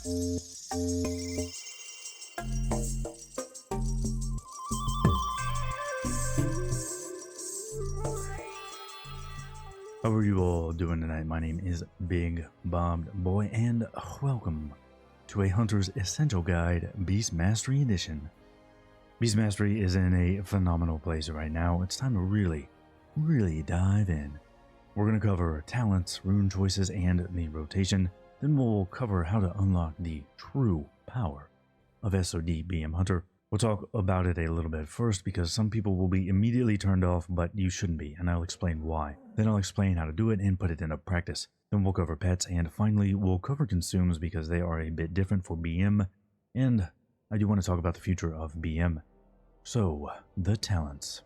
How are you all doing tonight? My name is Bigbobbedboi, and welcome to a Hunter's Essential Guide Beast Mastery Edition. Beast Mastery is in a phenomenal place right now. It's time to really dive in. We're going to cover talents, rune choices, and the rotation. Then we'll cover how to unlock the true power of SoD BM Hunter. We'll talk about it a little bit first because some people will be immediately turned off, but you shouldn't be, and I'll explain why. Then I'll explain how to do it and put it into practice. Then we'll cover pets, and finally we'll cover consumes because they are a bit different for BM, and I do want to talk about the future of BM. So, the talents.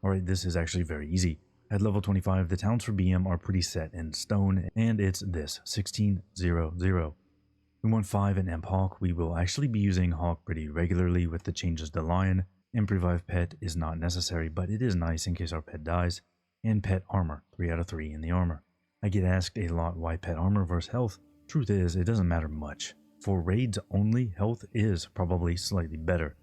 Alright, this is actually very easy. At level 25, the talents for BM are pretty set in stone, and it's this, 1600. We want 5 in Imp Hawk. We will actually be using Hawk pretty regularly with the changes to Lion. Imp Revive Pet is not necessary, but it is nice in case our pet dies. And Pet Armor, 3 out of 3 in the armor. I get asked a lot why Pet Armor versus Health. Truth is, it doesn't matter much. For raids only, Health is probably slightly better.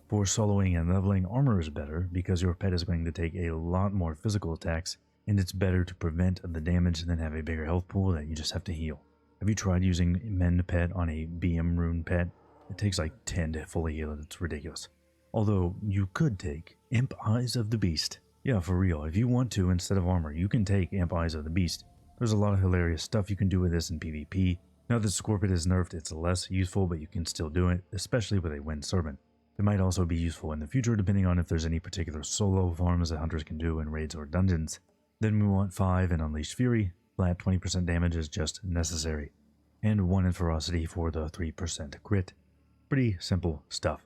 For soloing and leveling, Armor is better because your pet is going to take a lot more physical attacks, and it's better to prevent the damage than have a bigger health pool that you just have to heal. Have you tried using Mend Pet on a BM rune pet? It takes like 10 to fully heal it. It's ridiculous. Although, you could take Imp Eyes of the Beast. Yeah, for real. If you want to, instead of armor, you can take Imp Eyes of the Beast. There's a lot of hilarious stuff you can do with this in PvP. Now that Scorpion is nerfed, it's less useful, but you can still do it, especially with a Wind Serpent. It might also be useful in the future, depending on if there's any particular solo farms that hunters can do in raids or dungeons. Then we want 5 in Unleashed Fury. Flat 20% damage is just necessary. And 1 in Ferocity for the 3% crit. Pretty simple stuff.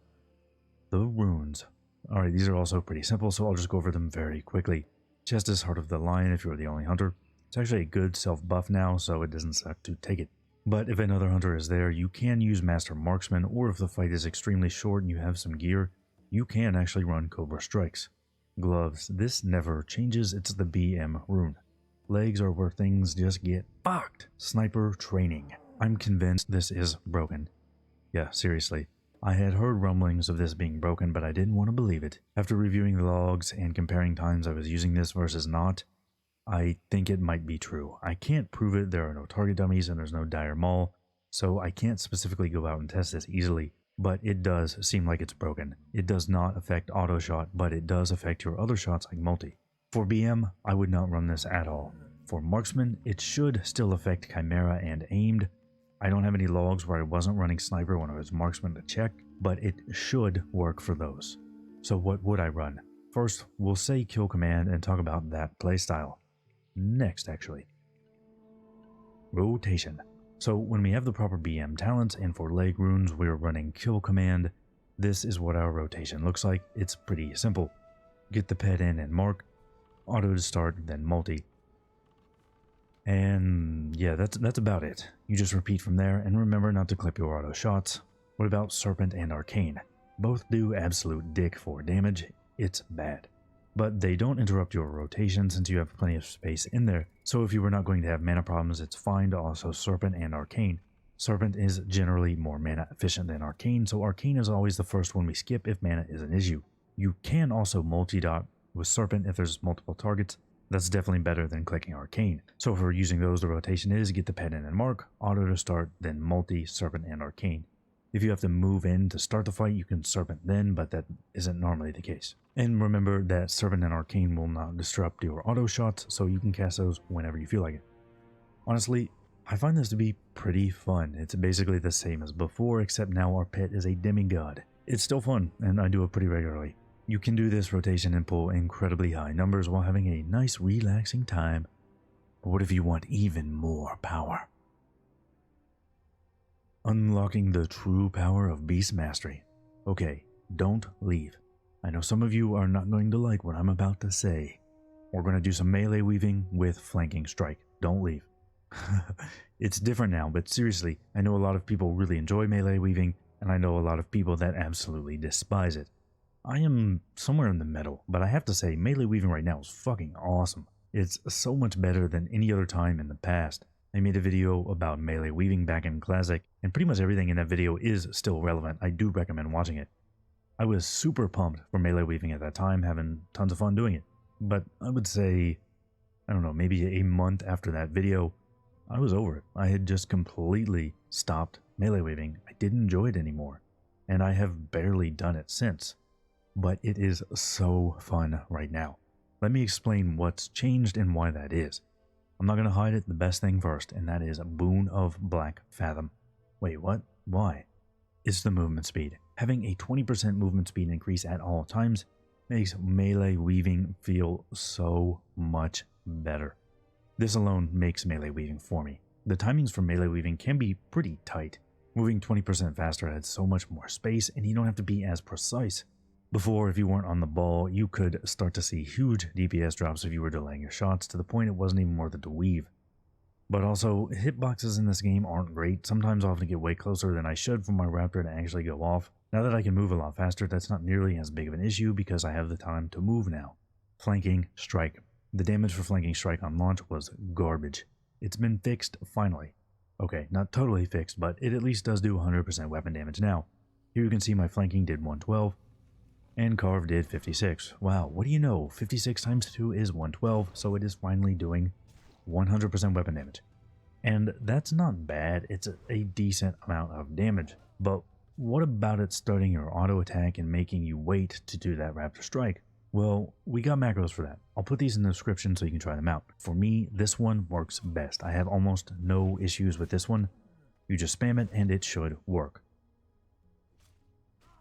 The runes. Alright, these are also pretty simple, so I'll just go over them very quickly. Chest is Heart of the Lion if you're the only hunter. It's actually a good self-buff now, so it doesn't suck to take it. But if another hunter is there, you can use Master Marksman, or if the fight is extremely short and you have some gear, you can actually run Cobra Strikes. Gloves. This never changes, it's the BM rune. Legs are where things just get fucked. Sniper training. I'm convinced this is broken. Yeah, seriously. I had heard rumblings of this being broken, but I didn't want to believe it. After reviewing the logs and comparing times I was using this versus not, I think it might be true. I can't prove it, there are no target dummies and there's no dire maul, so I can't specifically go out and test this easily, but it does seem like it's broken. It does not affect auto shot, but it does affect your other shots like multi. For BM, I would not run this at all. For Marksman, it should still affect Chimera and Aimed. I don't have any logs where I wasn't running Sniper when I was Marksman to check, but it should work for those. So what would I run? First, we'll say Kill Command and talk about that playstyle. Next, actually. Rotation. So when we have the proper BM talents and for leg runes we're running Kill Command, this is what our rotation looks like. It's pretty simple. Get the pet in and mark, auto to start, then multi. And yeah, that's about it. You just repeat from there, and remember not to clip your auto shots. What about Serpent and Arcane? Both do absolute dick for damage. It's bad. But they don't interrupt your rotation since you have plenty of space in there. So if you were not going to have mana problems, it's fine to also Serpent and Arcane. Serpent is generally more mana efficient than Arcane, so Arcane is always the first one we skip if mana is an issue. You can also multi-dot with Serpent if there's multiple targets. That's definitely better than clicking Arcane. So if we're using those, the rotation is get the pet in and mark, auto to start, then multi, Serpent, and Arcane. If you have to move in to start the fight, you can Serpent then, but that isn't normally the case. And remember that Serpent and Arcane will not disrupt your auto shots, so you can cast those whenever you feel like it. Honestly, I find this to be pretty fun. It's basically the same as before, except now our pet is a demigod. It's still fun, and I do it pretty regularly. You can do this rotation and pull incredibly high numbers while having a nice relaxing time. But what if you want even more power? Unlocking the true power of Beast Mastery. Okay, don't leave. I know some of you are not going to like what I'm about to say. We're going to do some melee weaving with flanking strike. Don't leave. It's different now, but seriously, I know a lot of people really enjoy melee weaving, and I know a lot of people that absolutely despise it. I am somewhere in the middle, but I have to say melee weaving right now is fucking awesome. It's so much better than any other time in the past. I made a video about melee weaving back in Classic, and pretty much everything in that video is still relevant. I do recommend watching it. I was super pumped for melee weaving at that time, having tons of fun doing it. But I would say, I don't know, maybe a month after that video, I was over it. I had just completely stopped melee weaving. I didn't enjoy it anymore, and I have barely done it since. But it is so fun right now. Let me explain what's changed and why that is. I'm not going to hide it, the best thing first, and that is Boon of Black Fathom. Wait, what? Why? It's the movement speed. Having a 20% movement speed increase at all times makes melee weaving feel so much better. This alone makes melee weaving for me. The timings for melee weaving can be pretty tight. Moving 20% faster adds so much more space, and you don't have to be as precise. Before, if you weren't on the ball, you could start to see huge DPS drops if you were delaying your shots, to the point it wasn't even worth it to weave. But also, hitboxes in this game aren't great. Sometimes I'll have to get way closer than I should for my Raptor to actually go off. Now that I can move a lot faster, that's not nearly as big of an issue because I have the time to move now. Flanking Strike. The damage for Flanking Strike on launch was garbage. It's been fixed finally. Okay, not totally fixed, but it at least does do 100% weapon damage now. Here you can see my flanking did 112. And Carve did 56. Wow, what do you know? 56 times 2 is 112, so it is finally doing 100% weapon damage. And that's not bad, it's a decent amount of damage. But what about it starting your auto attack and making you wait to do that Raptor Strike? Well, we got macros for that. I'll put these in the description so you can try them out. For me, this one works best. I have almost no issues with this one. You just spam it and it should work.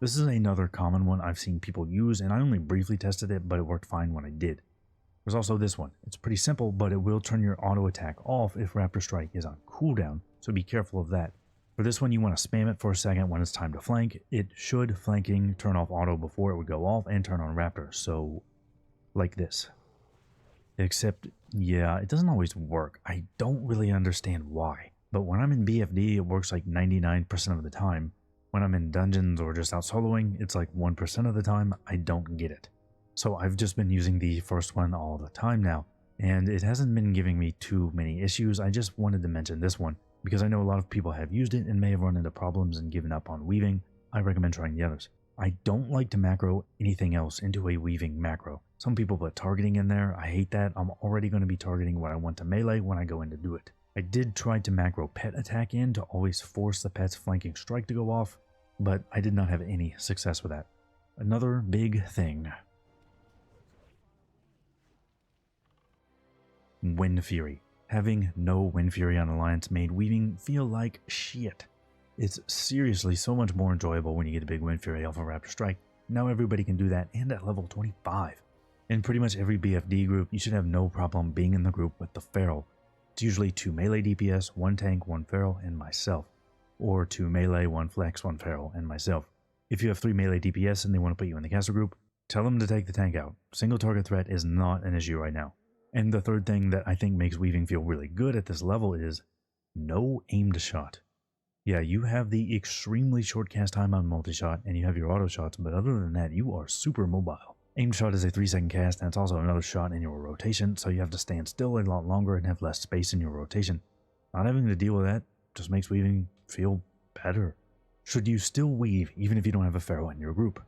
This is another common one I've seen people use, and I only briefly tested it, but it worked fine when I did. There's also this one. It's pretty simple, but it will turn your auto attack off if Raptor Strike is on cooldown, so be careful of that. For this one, you want to spam it for a second when it's time to flank. It should flanking turn off auto before it would go off and turn on Raptor, so like this. Except, yeah, it doesn't always work. I don't really understand why, but when I'm in BFD, it works like 99% of the time. When I'm in dungeons or just out soloing, it's like 1% of the time I don't get it. So I've just been using the first one all the time now, and it hasn't been giving me too many issues. I just wanted to mention this one, because I know a lot of people have used it and may have run into problems and given up on weaving. I recommend trying the others. I don't like to macro anything else into a weaving macro. Some people put targeting in there. I hate that. I'm already going to be targeting what I want to melee when I go in to do it. I did try to macro pet attack in to always force the pet's flanking strike to go off, but I did not have any success with that. Another big thing. Wind Fury. Having no Wind Fury on Alliance made weaving feel like shit. It's seriously so much more enjoyable when you get a big Wind Fury off of Raptor Strike. Now everybody can do that, and at level 25. In pretty much every BFD group, you should have no problem being in the group with the Feral. It's usually 2 melee DPS, 1 tank, 1 Feral, and myself. Or 2 melee, 1 flex, 1 Feral, and myself. If you have 3 melee DPS and they want to put you in the caster group, tell them to take the tank out. Single target threat is not an issue right now. And the third thing that I think makes weaving feel really good at this level is no aimed shot. Yeah, you have the extremely short cast time on multi-shot and you have your auto shots, but other than that, you are super mobile. Aimed shot is a 3-second cast, and it's also another shot in your rotation, so you have to stand still a lot longer and have less space in your rotation. Not having to deal with that just makes weaving feel better. Should you still weave even if you don't have a Pharaoh in your group?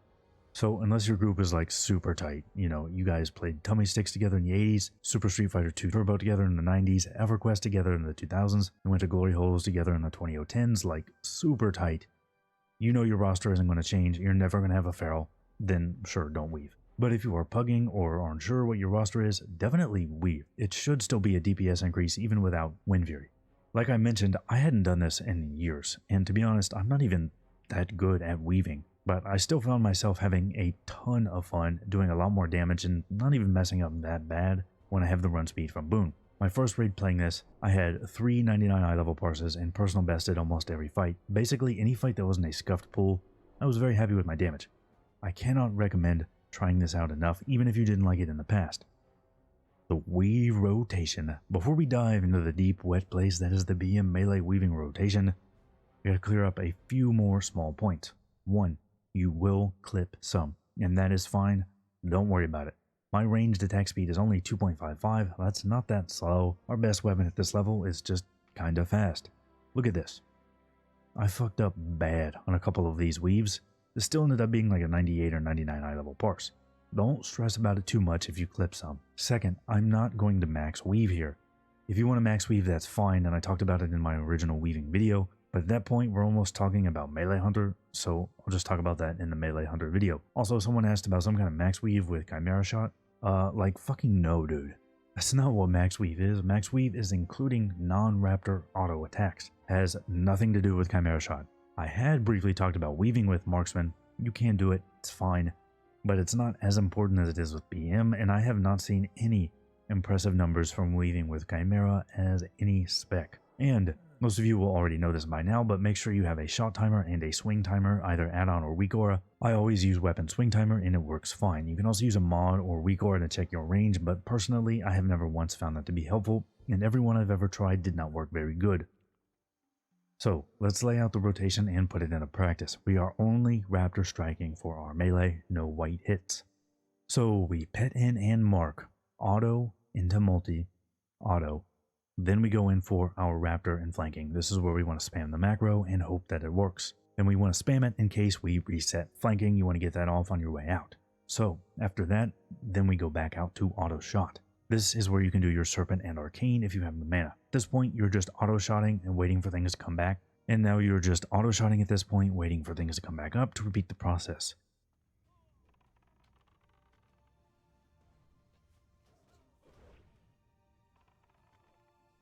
So unless your group is like super tight, you know, you guys played Tummy Sticks together in the 80s, Super Street Fighter 2 Turbo together in the 90s, EverQuest together in the 2000s, and went to Glory Holes together in the 2010s, like super tight. You know your roster isn't going to change, you're never going to have a Pharaoh, then sure, don't weave. But if you are pugging or aren't sure what your roster is, definitely weave. It should still be a DPS increase even without Wind Fury. Like I mentioned, I hadn't done this in years, and to be honest, I'm not even that good at weaving. But I still found myself having a ton of fun, doing a lot more damage and not even messing up that bad when I have the run speed from Boon. My first raid playing this, I had 3 99 eye level parses and personal bested almost every fight. Basically any fight that wasn't a scuffed pull, I was very happy with my damage. I cannot recommend trying this out enough, even if you didn't like it in the past. The weave rotation. Before we dive into the deep wet place that is the BM melee weaving rotation, we gotta clear up a few more small points. 1. You will clip some, and that is fine. Don't worry about it. My ranged attack speed is only 2.55. That's not that slow. Our best weapon at this level is just kinda fast. Look at this. I fucked up bad on a couple of these weaves. This still ended up being like a 98 or 99 eye level parse. Don't stress about it too much if you clip some. Second, I'm not going to max weave here. If you want to max weave, that's fine, and I talked about it in my original weaving video, but at that point we're almost talking about melee hunter, so I'll just talk about that in the melee hunter video. Also, someone asked about some kind of max weave with chimera shot. Like fucking no, dude. That's not what max weave is. Max weave is including non-raptor auto attacks. Has nothing to do with chimera shot. I had briefly talked about weaving with marksman. You can do it, it's fine, but it's not as important as it is with BM, and I have not seen any impressive numbers from weaving with chimera as any spec. And most of you will already know this by now, but make sure you have a shot timer and a swing timer, either add-on or weak aura. I always use weapon swing timer and it works fine. You can also use a mod or weak aura to check your range, but personally I have never once found that to be helpful, and everyone I've ever tried did not work very good. So let's lay out the rotation and put it into practice. We are only Raptor striking for our melee, no white hits. So we pet in and mark auto into multi, auto. Then we go in for our Raptor and flanking. This is where we want to spam the macro and hope that it works. Then we want to spam it in case we reset flanking. You want to get that off on your way out. So after that, then we go back out to auto shot. This is where you can do your Serpent and Arcane if you have the mana. At this point, you're just auto-shotting and waiting for things to come back. And now you're just auto-shotting at this point, waiting for things to come back up to repeat the process.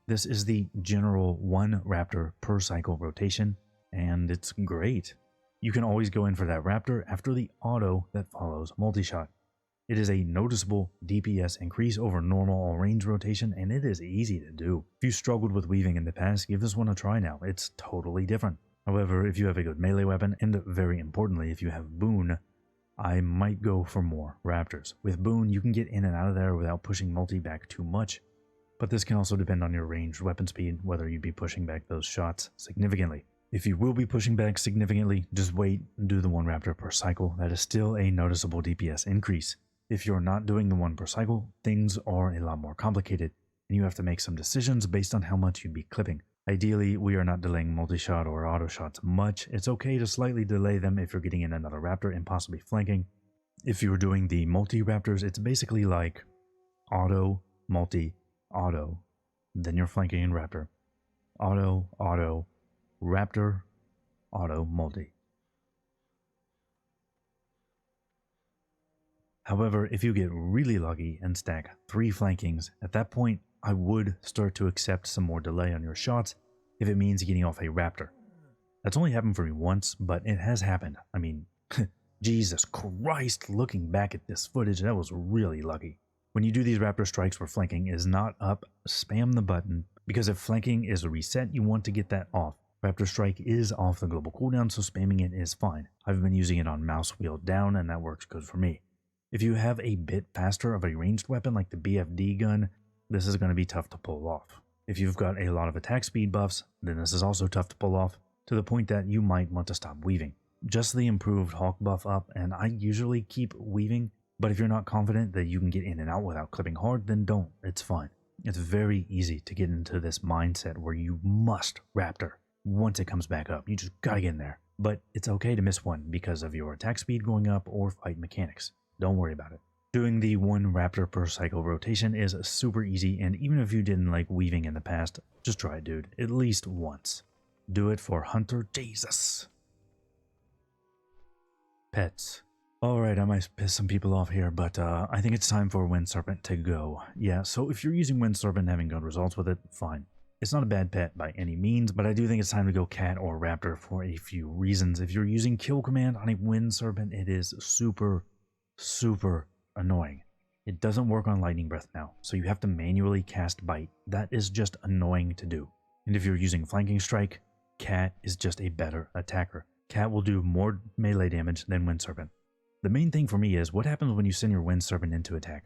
This is the general 1 Raptor per cycle rotation, and it's great. You can always go in for that Raptor after the auto that follows multi-shot. It is a noticeable DPS increase over normal all-range rotation, and it is easy to do. If you struggled with weaving in the past, give this one a try now. It's totally different. However, if you have a good melee weapon, and very importantly, if you have Boon, I might go for more Raptors. With Boon, you can get in and out of there without pushing multi back too much, but this can also depend on your ranged weapon speed, whether you'd be pushing back those shots significantly. If you will be pushing back significantly, just wait and do the 1 Raptor per cycle. That is still a noticeable DPS increase. If you're not doing the 1 per cycle, things are a lot more complicated, and you have to make some decisions based on how much you'd be clipping. Ideally, we are not delaying multi-shot or auto shots much. It's okay to slightly delay them if you're getting in another Raptor and possibly flanking. If you're doing the multi-Raptors, it's basically like auto, multi, auto, then you're flanking in Raptor. Auto, auto, Raptor, auto, multi. However, if you get really lucky and stack 3 flankings, at that point, I would start to accept some more delay on your shots if it means getting off a Raptor. That's only happened for me once, but it has happened. I mean, Jesus Christ, looking back at this footage, that was really lucky. When you do these Raptor strikes where flanking is not up, spam the button, because if flanking is a reset, you want to get that off. Raptor Strike is off the global cooldown, so spamming it is fine. I've been using it on mouse wheel down, and that works good for me. If you have a bit faster of a ranged weapon like the BFD gun, this is going to be tough to pull off. If you've got a lot of attack speed buffs, then this is also tough to pull off, to the point that you might want to stop weaving. Just the improved Hawk buff up, and I usually keep weaving, but if you're not confident that you can get in and out without clipping hard, then don't. It's fine. It's very easy to get into this mindset where you must Raptor once it comes back up. You just gotta get in there. But it's okay to miss one because of your attack speed going up or fight mechanics. Don't worry about it. Doing the 1 Raptor per cycle rotation is super easy, and even if you didn't like weaving in the past, just try it, dude. At least once. Do it for Hunter Jesus. Pets. Alright, I might piss some people off here, but I think it's time for Wind Serpent to go. Yeah, so if you're using Wind Serpent and having good results with it, fine. It's not a bad pet by any means, but I do think it's time to go Cat or Raptor for a few reasons. If you're using Kill Command on a Wind Serpent, it is super annoying. It doesn't work on Lightning Breath now, so you have to manually cast Bite. That is just annoying to do. And if you're using Flanking Strike, Cat is just a better attacker. Cat will do more melee damage than Wind Serpent. The main thing for me is, what happens when you send your Wind Serpent into attack?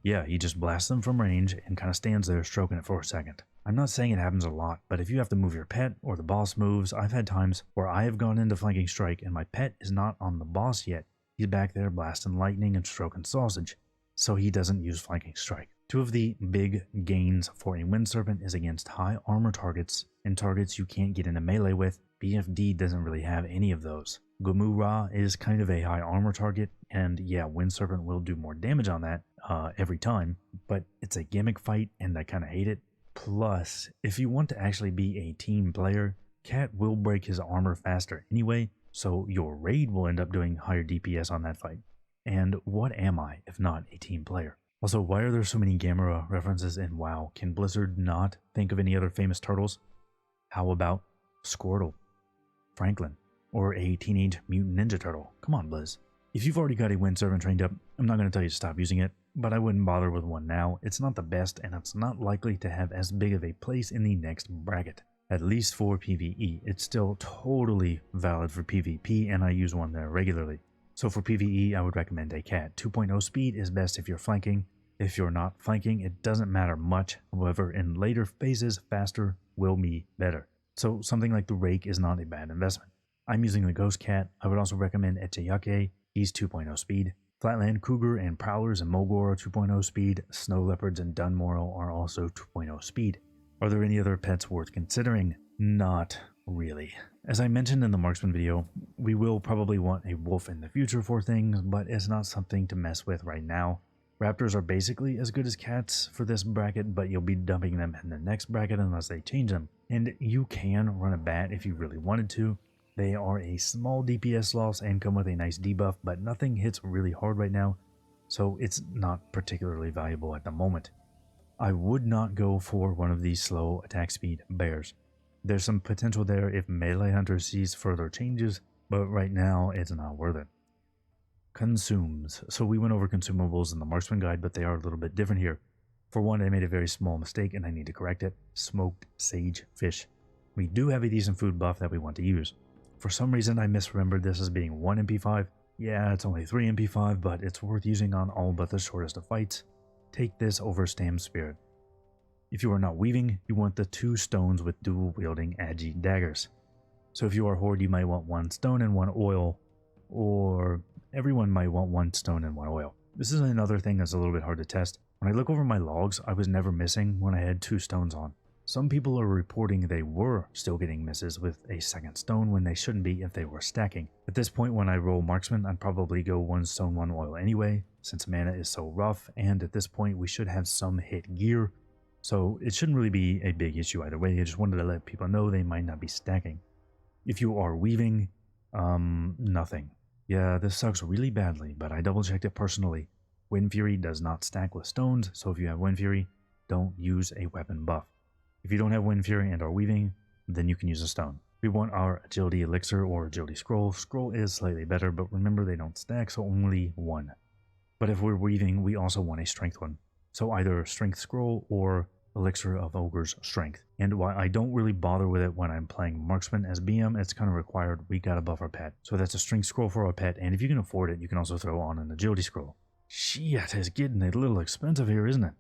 Yeah, he just blasts them from range and kind of stands there stroking it for a second. I'm not saying it happens a lot, but if you have to move your pet or the boss moves, I've had times where I have gone into Flanking Strike and my pet is not on the boss yet. He's back there blasting lightning and stroking sausage, so he doesn't use Flanking Strike. Two of the big gains for a Wind Serpent is against high armor targets and targets you can't get into melee with. BFD doesn't really have any of those. Ra is kind of a high armor target, and yeah, Wind Serpent will do more damage on that every time, but it's a gimmick fight and I kind of hate it. Plus, if you want to actually be a team player, Cat will break his armor faster anyway, so your raid will end up doing higher DPS on that fight. And what am I if not a team player? Also, why are there so many Gamera references in WoW? Can Blizzard not think of any other famous turtles? How about Squirtle, Franklin, or a Teenage Mutant Ninja Turtle? Come on, Blizz. If you've already got a Wind Serpent trained up, I'm not going to tell you to stop using it, but I wouldn't bother with one now. It's not the best, and it's not likely to have as big of a place in the next bracket. At least for PvE. It's still totally valid for PvP, and I use one there regularly. So for PvE, I would recommend a Cat. 2.0 speed is best if you're flanking. If you're not flanking, it doesn't matter much. However, in later phases, faster will be better. So something like the Rake is not a bad investment. I'm using the Ghost Cat. I would also recommend Echeyake. He's 2.0 speed. Flatland Cougar and Prowlers and Mogor are 2.0 speed. Snow Leopards and Dunmorrow are also 2.0 speed. Are there any other pets worth considering? Not really. As I mentioned in the Marksman video, we will probably want a wolf in the future for things, but it's not something to mess with right now. Raptors are basically as good as cats for this bracket, but you'll be dumping them in the next bracket unless they change them. And you can run a bat if you really wanted to. They are a small DPS loss and come with a nice debuff, but nothing hits really hard right now, so it's not particularly valuable at the moment. I would not go for one of these slow attack speed bears. There's some potential there if Melee Hunter sees further changes, but right now it's not worth it. Consumes. So we went over consumables in the Marksman guide, but they are a little bit different here. For one, I made a very small mistake and I need to correct it. Smoked sage fish. We do have a decent food buff that we want to use. For some reason I misremembered this as being 1 MP5. Yeah, it's only 3 MP5, but it's worth using on all but the shortest of fights. Take this over Stam Spirit. If you are not weaving, you want the 2 stones with dual wielding Agi daggers. So if you are Horde, you might want 1 stone and 1 oil, or everyone might want 1 stone and 1 oil. This is another thing that's a little bit hard to test. When I look over my logs, I was never missing when I had 2 stones on. Some people are reporting they were still getting misses with a 2nd stone when they shouldn't be if they were stacking. At this point when I roll Marksman, I'd probably go 1 stone, 1 oil anyway, since mana is so rough, and at this point we should have some hit gear. So it shouldn't really be a big issue either way. I just wanted to let people know they might not be stacking. If you are weaving, nothing. Yeah, this sucks really badly, but I double checked it personally. Wind Fury does not stack with stones, so if you have Wind Fury, don't use a weapon buff. If you don't have Wind Fury and are weaving, then you can use a stone. We want our Agility Elixir or Agility Scroll. Scroll is slightly better, but remember they don't stack, so only 1. But if we're weaving, we also want a Strength one. So either Strength Scroll or Elixir of Ogre's Strength. And while I don't really bother with it when I'm playing Marksman as BM, it's kind of required. We gotta buff our pet. So that's a Strength Scroll for our pet, and if you can afford it, you can also throw on an Agility Scroll. Shit, it's getting a little expensive here, isn't it?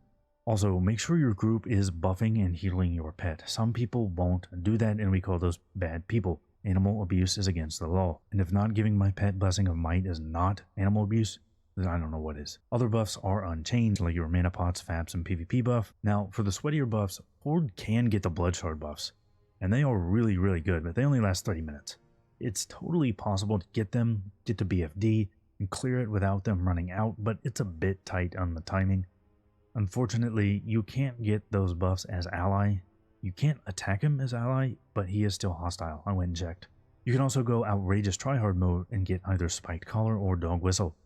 Also, make sure your group is buffing and healing your pet. Some people won't do that, and we call those bad people. Animal abuse is against the law. And if not giving my pet Blessing of Might is not animal abuse, then I don't know what is. Other buffs are unchanged, like your mana pots, faps, and PvP buff. Now, for the sweatier buffs, Horde can get the Blood Shard buffs, and they are really, really good, but they only last 30 minutes. It's totally possible to get them, get to BFD, and clear it without them running out, but it's a bit tight on the timing. Unfortunately, you can't get those buffs as ally. You can't attack him as ally, but he is still hostile. I went and checked. You can also go outrageous tryhard mode and get either Spiked Collar or Dog Whistle.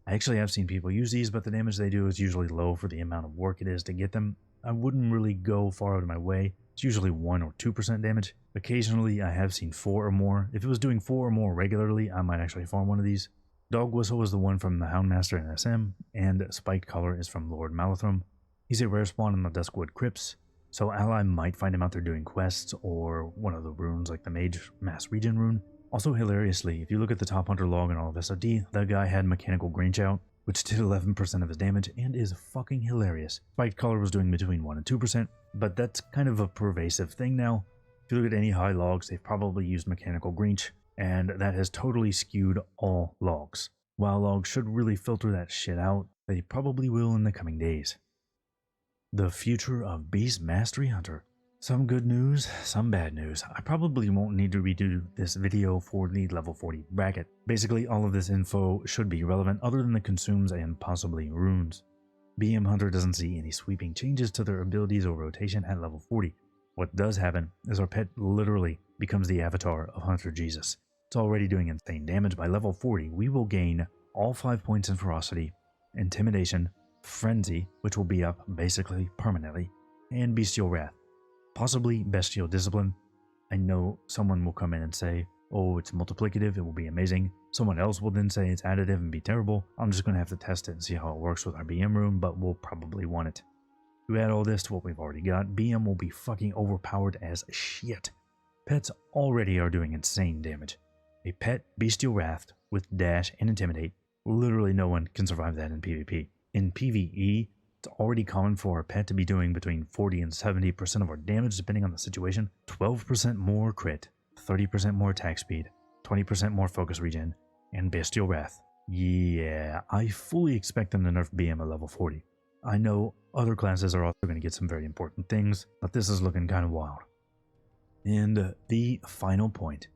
I actually have seen people use these, but the damage they do is usually low for the amount of work it is to get them. I wouldn't really go far out of my way. It's usually 1 or 2% damage. Occasionally, I have seen 4 or more. If it was doing 4 or more regularly, I might actually farm one of these. Dog Whistle was the one from the Houndmaster in SM, and Spiked Collar is from Lord Malathrum. He's a rare spawn in the Duskwood Crypts, so ally might find him out there doing quests or one of the runes like the Mage Mass Regen rune. Also hilariously, if you look at the Top Hunter log in all of SoD, that guy had Mechanical Grinch out, which did 11% of his damage and is fucking hilarious. Spiked Collar was doing between 1 and 2%, but that's kind of a pervasive thing now. If you look at any high logs, they've probably used Mechanical Grinch, and that has totally skewed all logs. While logs should really filter that shit out, they probably will in the coming days. The future of Beast Mastery Hunter. Some good news, some bad news. I probably won't need to redo this video for the level 40 bracket. Basically, all of this info should be relevant other than the consumes and possibly runes. BM Hunter doesn't see any sweeping changes to their abilities or rotation at level 40. What does happen is our pet literally becomes the avatar of Hunter Jesus. It's already doing insane damage. By level 40, we will gain all 5 points in ferocity, intimidation, frenzy, which will be up basically permanently, and bestial wrath. Possibly bestial discipline. I know someone will come in and say, oh, it's multiplicative, it will be amazing. Someone else will then say it's additive and be terrible. I'm just going to have to test it and see how it works with our BM room, but we'll probably want it. To add all this to what we've already got, BM will be fucking overpowered as shit. Pets already are doing insane damage. A pet bestial wrath with dash and intimidate, literally no one can survive that in PvP. In PvE, it's already common for our pet to be doing between 40 and 70% of our damage depending on the situation. 12% more crit, 30% more attack speed, 20% more focus regen, and bestial wrath. Yeah, I fully expect them to nerf BM at level 40. I know other classes are also going to get some very important things, but this is looking kind of wild. And the final point.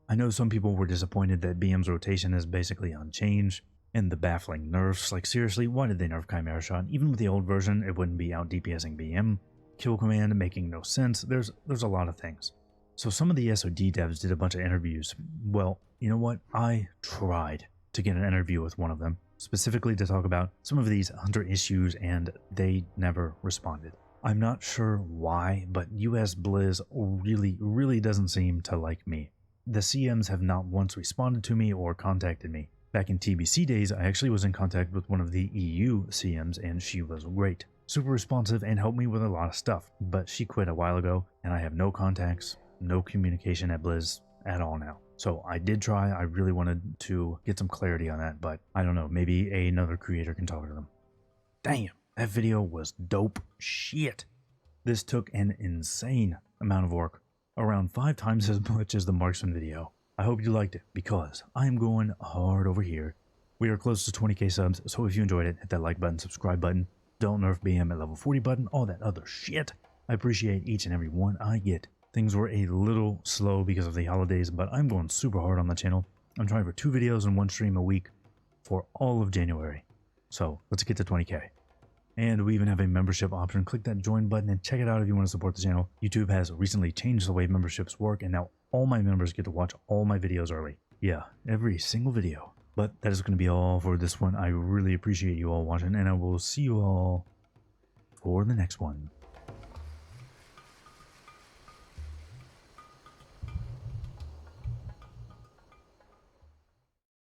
I know some people were disappointed that BM's rotation is basically unchanged, and the baffling nerfs, like seriously, why did they nerf Chimera Shot? Even with the old version, it wouldn't be out DPSing BM. Kill command making no sense. There's a lot of things. So some of the SoD devs did a bunch of interviews. Well, you know what? I tried to get an interview with one of them, specifically to talk about some of these hunter issues, and they never responded. I'm not sure why, but US Blizz really doesn't seem to like me. The CMs have not once responded to me or contacted me. Back in TBC days, I actually was in contact with one of the EU CMs, and she was great. Super responsive and helped me with a lot of stuff, but she quit a while ago, and I have no contacts, no communication at Blizz at all now. So I did try, I really wanted to get some clarity on that, but I don't know, maybe another creator can talk to them. Damn, that video was dope shit. This took an insane amount of work, around 5 times as much as the marksman video. I hope you liked it, because I am going hard over here. We are close to 20k subs, so if you enjoyed it, hit that like button, subscribe button, don't nerf BM at level 40 button, all that other shit. I appreciate each and every one I get. Things were a little slow because of the holidays, but I'm going super hard on the channel. I'm trying for 2 videos and 1 stream a week for all of January. So let's get to 20k. And we even have a membership option. Click that join button and check it out if you want to support the channel. YouTube has recently changed the way memberships work, and now all my members get to watch all my videos early. Yeah, every single video. But that is going to be all for this one. I really appreciate you all watching, and I will see you all for the next one.